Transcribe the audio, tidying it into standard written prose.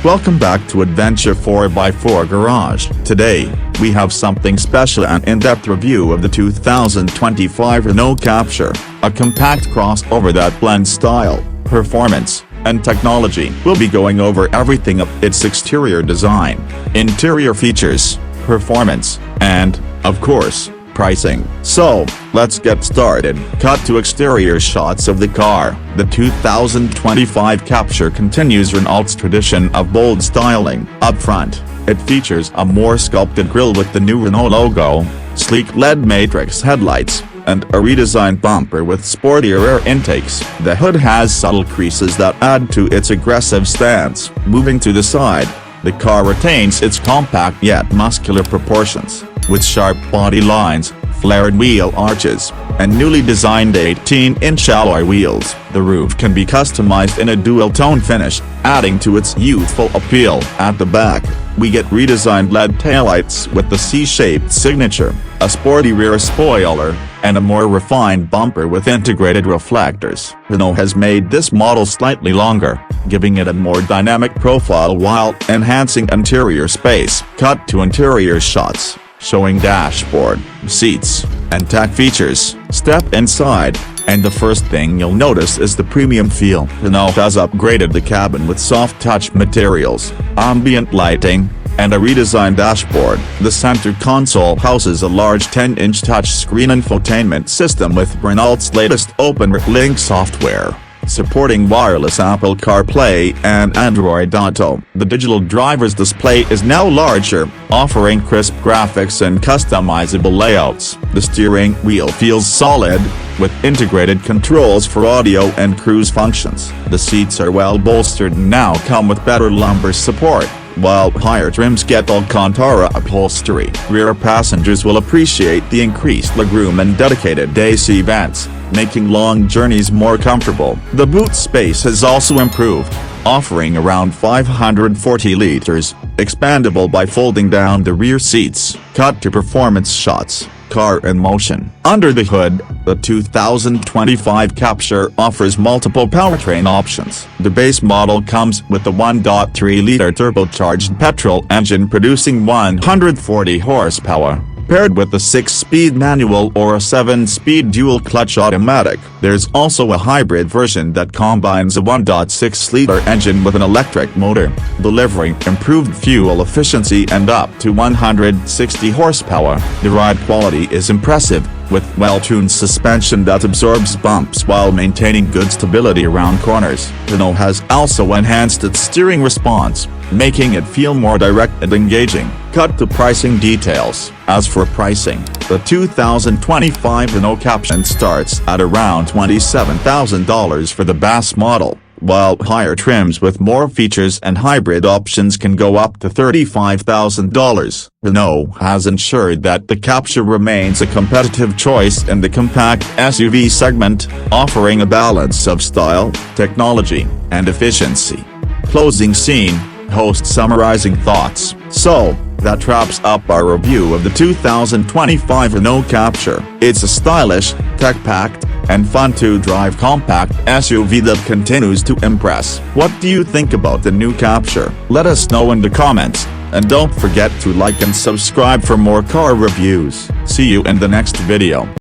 Welcome back to Adventure 4x4 Garage. Today, we have something special, an in-depth review of the 2025 Renault Captur, a compact crossover that blends style, performance, and technology. We'll be going over everything of its exterior design, interior features, performance, and, of course, pricing. So, let's get started. Cut to exterior shots of the car. The 2025 Captur continues Renault's tradition of bold styling. Up front, it features a more sculpted grille with the new Renault logo, sleek LED matrix headlights, and a redesigned bumper with sportier air intakes. The hood has subtle creases that add to its aggressive stance. Moving to the side, the car retains its compact yet muscular proportions, with sharp body lines, flared wheel arches, and newly designed 18-inch alloy wheels. The roof can be customized in a dual-tone finish, adding to its youthful appeal. At the back, we get redesigned LED taillights with the C-shaped signature, a sporty rear spoiler, and a more refined bumper with integrated reflectors. Renault has made this model slightly longer, giving it a more dynamic profile while enhancing interior space. Cut to interior shots, showing dashboard, seats, and tech features. Step inside, and the first thing you'll notice is the premium feel. Renault has upgraded the cabin with soft-touch materials, ambient lighting, and a redesigned dashboard. The center console houses a large 10-inch touchscreen infotainment system with Renault's latest OpenLink software, supporting wireless Apple CarPlay and Android Auto. The digital driver's display is now larger, offering crisp graphics and customizable layouts. The steering wheel feels solid, with integrated controls for audio and cruise functions. The seats are well bolstered and now come with better lumbar support, while higher trims get Alcantara upholstery. Rear passengers will appreciate the increased legroom and dedicated AC vents, making long journeys more comfortable. The boot space has also improved, offering around 540 liters, expandable by folding down the rear seats. Cut to performance shots, car in motion. Under the hood, the 2025 Captur offers multiple powertrain options. The base model comes with a 1.3-liter turbocharged petrol engine producing 140 horsepower, paired with a 6-speed manual or a 7-speed dual-clutch automatic. There's also a hybrid version that combines a 1.6-liter engine with an electric motor, delivering improved fuel efficiency and up to 160 horsepower. The ride quality is impressive, with well-tuned suspension that absorbs bumps while maintaining good stability around corners. Renault has also enhanced its steering response, making it feel more direct and engaging. Cut to pricing details. As for pricing, the 2025 Renault Captur starts at around $27,000 for the base model, while higher trims with more features and hybrid options can go up to $35,000. Renault has ensured that the Captur remains a competitive choice in the compact SUV segment, offering a balance of style, technology, and efficiency. Closing scene, host summarizing thoughts. So, that wraps up our review of the 2025 Renault Captur. It's a stylish, tech-packed, and fun-to-drive compact SUV that continues to impress. What do you think about the new Captur? Let us know in the comments, and don't forget to like and subscribe for more car reviews. See you in the next video.